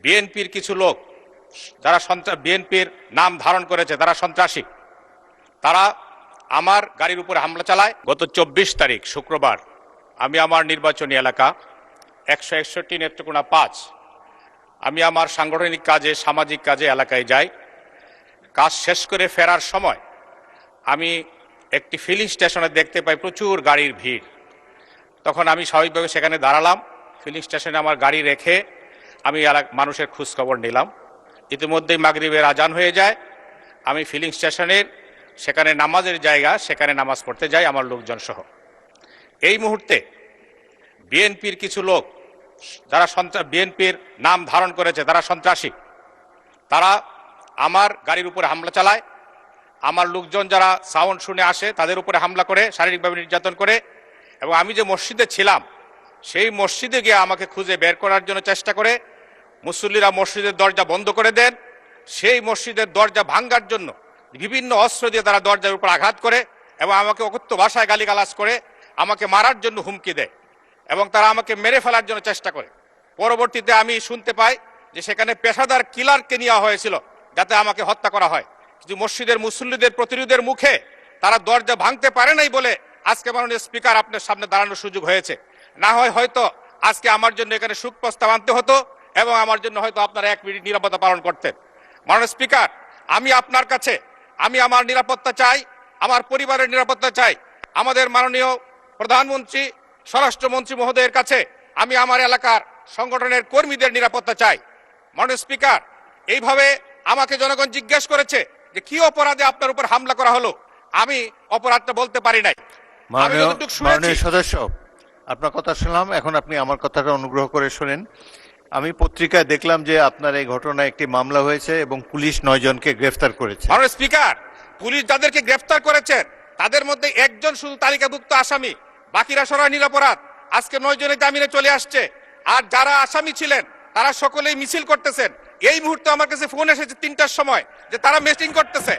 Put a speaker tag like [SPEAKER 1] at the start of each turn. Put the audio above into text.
[SPEAKER 1] বিএনপির কিছু লোক যারা বিএনপির নাম ধারণ করেছে তারা সন্ত্রাসী, তারা আমার গাড়ির উপরে হামলা চালায়। গত 24 তারিখ শুক্রবার আমি আমার নির্বাচনী এলাকা 161 নেত্রকোনা 5 আমি আমার সাংগঠনিক কাজে সামাজিক কাজে এলাকায় যাই। কাজ শেষ করে ফেরার সময় আমি একটি ফিলিং স্টেশনে দেখতে পাই প্রচুর গাড়ির ভিড়। তখন আমি স্বাভাবিকভাবে সেখানে দাঁড়ালাম, ফিলিং স্টেশনে আমার গাড়ি রেখে আমি মানুষের খোঁজখবর নিলাম। ইতিমধ্যেই মাগরিবের আজান হয়ে যায়। আমি ফিলিং স্টেশনের সেখানে নামাজের জায়গা, সেখানে নামাজ পড়তে যাই আমার লোকজন সহ। এই মুহূর্তে বিএনপির কিছু লোক যারা বিএনপির নাম ধারণ করেছে তারা সন্ত্রাসী, তারা আমার গাড়ির উপরে হামলা চালায়। আমার লোকজন যারা সাউন্ড শুনে আসে তাদের উপরে হামলা করে, শারীরিকভাবে নির্যাতন করে। এবং আমি যে মসজিদে ছিলাম সেই মসজিদে গিয়ে আমাকে খুঁজে বের করার জন্য চেষ্টা করে। মুসল্লিরা মসজিদের দরজা বন্ধ করে দেন। সেই মসজিদের দরজা ভাঙ্গার জন্য বিভিন্ন অস্ত্র দিয়ে তারা দরজার উপর আঘাত করে এবং আমাকে অকথ্য ভাষায় গালিগালাজ করে আমাকে মারার জন্য হুমকি দেয় এবং তারা আমাকে মেরে ফেলার জন্য চেষ্টা করে। পরবর্তীতে আমি শুনতে পাই যে সেখানে পেশাদার কিলারকে নেওয়া হয়েছিল যাতে আমাকে হত্যা করা হয়। কিন্তু মসজিদের মুসল্লিদের প্রতিরোধের মুখে তারা দরজা ভাঙতে পারে নাই বলে আজকে মাননীয় স্পিকার আপনার সামনে দাঁড়ানোর সুযোগ হয়েছে। না হয় হয়তো আজকে আমার জন্য এখানে শোক প্রস্তাব আনতে হতো এবং আমার জন্য হয়তো আপনারা 1 মিনিট নিরাপত্তা পালন করতেন। মাননীয় স্পিকার, আমি আপনার কাছে আমার নিরাপত্তা চাই, আমার পরিবারের নিরাপত্তা চাই। আমাদের মাননীয় প্রধানমন্ত্রী, স্বরাষ্ট্রমন্ত্রী মহোদয়ের কাছে আমি আমার এলাকার সংগঠনের কর্মীদের নিরাপত্তা চাই। মাননীয় স্পিকার, এইভাবে আমাকে জনগণ জিজ্ঞেস করেছে যে কি অপরাধে আপনার উপর হামলা করা হলো। আমি অপরাধটা বলতে পারি নাই।
[SPEAKER 2] মাননীয় সদস্য, আপনার কথা শুনলাম, এখন আপনি আমার কথাটা অনুগ্রহ করে শুনেন। আমি পত্রিকায় দেখলাম যে আপনার এই ঘটনায় একটি মামলা হয়েছে এবং পুলিশ 9 জনকে গ্রেফতার করেছে।
[SPEAKER 1] মাননীয় স্পিকার, পুলিশ যাদেরকে গ্রেফতার করেছেন তাদের মধ্যে একজন শুধু তালিকাভুক্ত আসামি, বাকিরা সবাই নিরপরাধ। আজকে 9 জনের জামিনে চলে আসছে। আর যারা আসামি ছিলেন তারা সকলেই মিছিল করতেছেন। এই মুহূর্তে আমার কাছে ফোন এসেছে 3টার সময় যে তারা মিটিং করতেছে।